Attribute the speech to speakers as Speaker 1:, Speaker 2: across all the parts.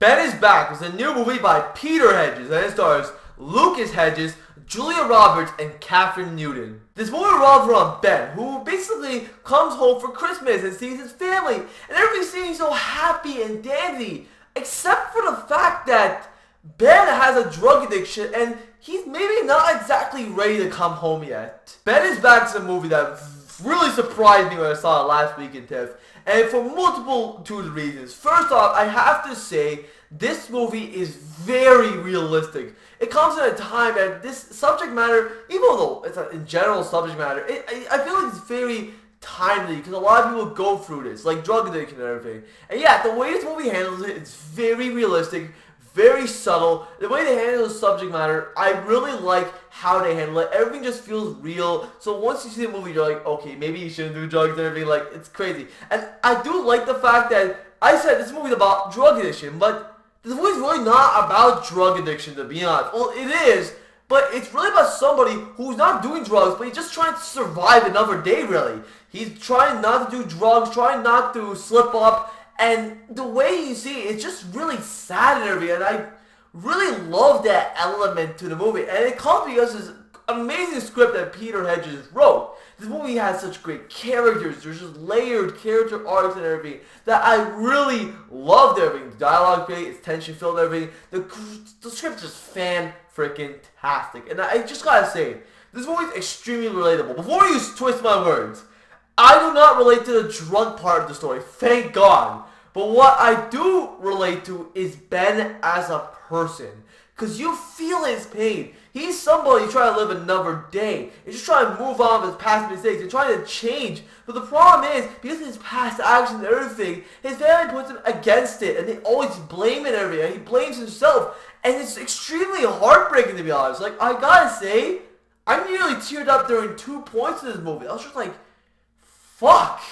Speaker 1: Ben is Back is a new movie by Peter Hedges, and it stars Lucas Hedges, Julia Roberts, and Kathryn Newton. This movie revolves around Ben, who basically comes home for Christmas and sees his family, and everything seems so happy and dandy, except for the fact that Ben has a drug addiction and he's maybe not exactly ready to come home yet. Ben is Back is a movie that really surprised me when I saw it last week in TIFF, and for multiple reasons. First off, I have to say, this movie is very realistic. It comes at a time that this subject matter, even though it's a general subject matter, I feel like it's very timely because a lot of people go through this, like drug addiction and everything. And yeah, the way this movie handles it, it's very realistic, very subtle. The way they handle the subject matter, I really like how they handle it. Everything just feels real. So once you see the movie, you're like, okay, maybe you shouldn't do drugs and everything. Like, it's crazy. And I do like the fact that I said this movie is about drug addiction, but this movie is really not about drug addiction, to be honest. Well, it is, but it's really about somebody who's not doing drugs, but he's just trying to survive another day, really. He's trying not to do drugs, trying not to slip up, and the way you see it, it's just really sad and everything, and I really love that element to the movie. And it comes because of this amazing script that Peter Hedges wrote. This movie has such great characters, there's just layered character arcs and everything that I really loved everything. The dialogue great, it's tension filled and everything. The script is just fan-freaking-tastic. And I just gotta say, this movie is extremely relatable. Before you twist my words, I do not relate to the drug part of the story, thank God. But what I do relate to is Ben as a person. Because you feel his pain. He's somebody trying to live another day. He's just trying to move on with his past mistakes and trying to change. But the problem is, because of his past actions and everything, his family puts him against it. And they always blame it and everything. And he blames himself. And it's extremely heartbreaking, to be honest. Like, I gotta say, I nearly teared up during 2 points in this movie. I was just like, fuck.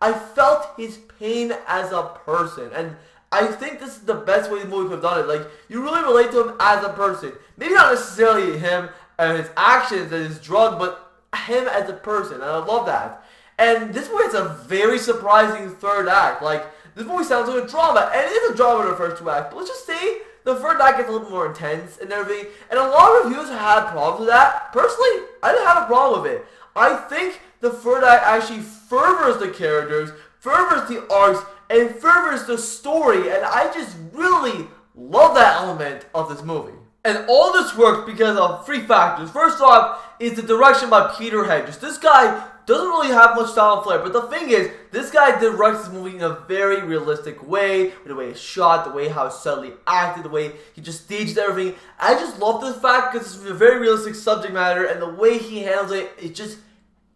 Speaker 1: I felt his pain as a person. And I think this is the best way the movie could have done it. Like, you really relate to him as a person. Maybe not necessarily him and his actions and his drug, but him as a person. And I love that. And this movie has a very surprising third act. Like, this movie sounds like a drama. And it is a drama in the first 2 acts. But let's just say the third act gets a little more intense and everything. And a lot of reviewers had problems with that. Personally, I didn't have a problem with it. I think the third act actually furthers the characters, furthers the arcs, and furthers the story, and I just really love that element of this movie. And all this works because of 3 factors. First off is the direction by Peter Hedges. This guy doesn't really have much style and flair, but the thing is, this guy directs this movie in a very realistic way, with the way it's shot, the way how it's subtly acted, the way he just staged everything. I just love this fact because it's a very realistic subject matter, and the way he handles it, it just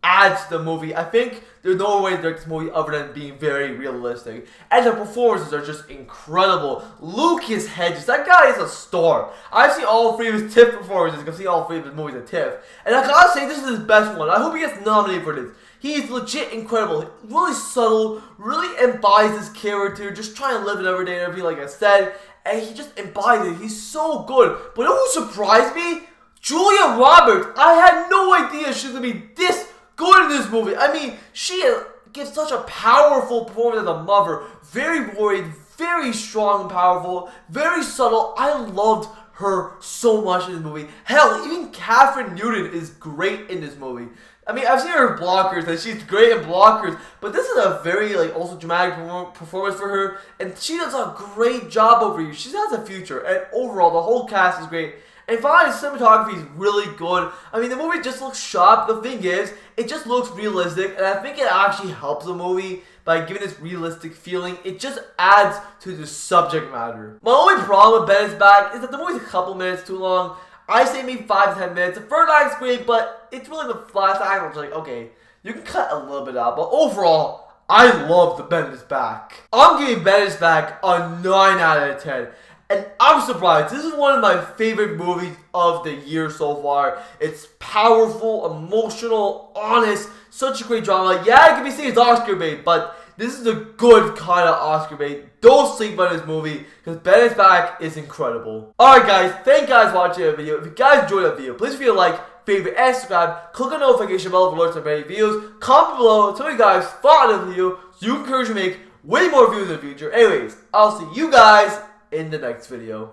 Speaker 1: adds to the movie. I think there's no way to direct this movie other than being very realistic. And the performances are just incredible. Lucas Hedges, that guy is a star. I've seen all 3 of his TIFF performances. I've seen all 3 of his movies at TIFF. And I gotta say, this is his best one. I hope he gets nominated for this. He is legit incredible. Really subtle, really embodies his character, just trying to live an everyday and everything, like I said. And he just embodies it. He's so good. But you know who surprised me? Julia Roberts. I had no idea she was gonna be this good in this movie. I mean, she gives such a powerful performance as a mother. Very worried, very strong and powerful, very subtle. I loved her so much in this movie. Hell, even Kathryn Newton is great in this movie. I mean, I've seen her in Blockers, and she's great in Blockers, but this is a very, also dramatic performance for her, and she does a great job over here. She has a future, and overall, the whole cast is great. And finally, the cinematography is really good. I mean, the movie just looks sharp. The thing is, it just looks realistic, and I think it actually helps the movie by giving this realistic feeling. It just adds to the subject matter. My only problem with Ben is Back is that the movie's a couple minutes too long. I say maybe 5 to 10 minutes. The third act's great, but it's really the last act where it's like, okay, you can cut a little bit out. But overall, I love the Ben is Back. I'm giving Ben is Back a 9 out of 10. And I'm surprised. This is one of my favorite movies of the year so far. It's powerful, emotional, honest, such a great drama. Yeah, it can be seen as Oscar bait, but this is a good kind of Oscar bait. Don't sleep on this movie, because Ben is Back is incredible. Alright guys, thank you guys for watching the video. If you guys enjoyed the video, please feel like, favorite, and subscribe. Click on the notification bell for alerts on many videos. Comment below, tell me guys thought of the video, so you can encourage me to make way more videos in the future. Anyways, I'll see you guys in the next video.